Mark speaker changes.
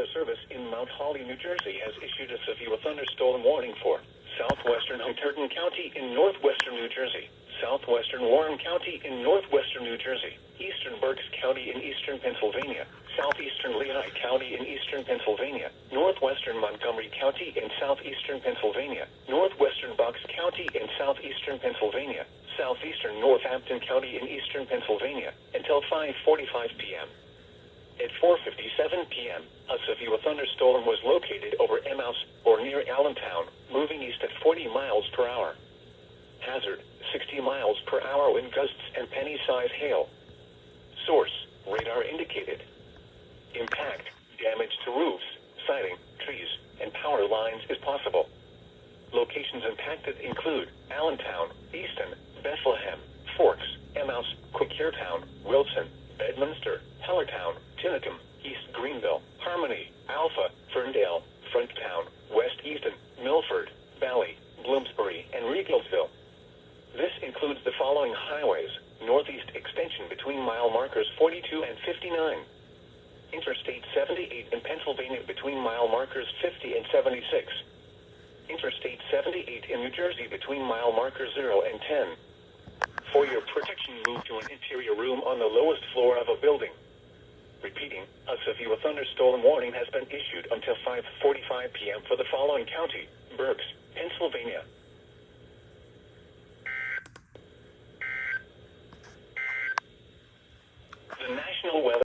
Speaker 1: Weather Service in Mount Holly, New Jersey has issued a severe thunderstorm warning for Southwestern Hunterdon County in northwestern New Jersey, Southwestern Warren County in northwestern New Jersey, Eastern Berks County in eastern Pennsylvania, Southeastern Lehigh County in eastern Pennsylvania, Northwestern Montgomery County in southeastern Pennsylvania, Northwestern Berks County in southeastern Pennsylvania, Southeastern Northampton County in eastern Pennsylvania, until 5:45 p.m. At 4:57 p.m., a severe thunderstorm was located over Emmaus, or near Allentown, moving east at 40 miles per hour. Hazard, 60 miles per hour wind gusts and penny-size hail. Source, radar indicated. Impact, damage to roofs, siding, trees, and power lines is possible. Locations impacted include Allentown, Easton, Bethlehem, Forks, Emmaus, Quakertown, Wilson, Bedminster, Hellertown, Tinicum, East Greenville, Harmony, Alpha, Ferndale, Frenchtown, West Easton, Milford, Bally, Bloomsbury, and Riegelsville. This includes the following highways: northeast extension between mile markers 42 and 59. Interstate 78 in Pennsylvania between mile markers 50 and 76. Interstate 78 in New Jersey between mile markers 0 and 10. For your protection, move to an interior room on the lowest floor of a building. Repeating, a severe thunderstorm warning has been issued until 5:45 p.m. for the following county: Berks, Pennsylvania. The National Weather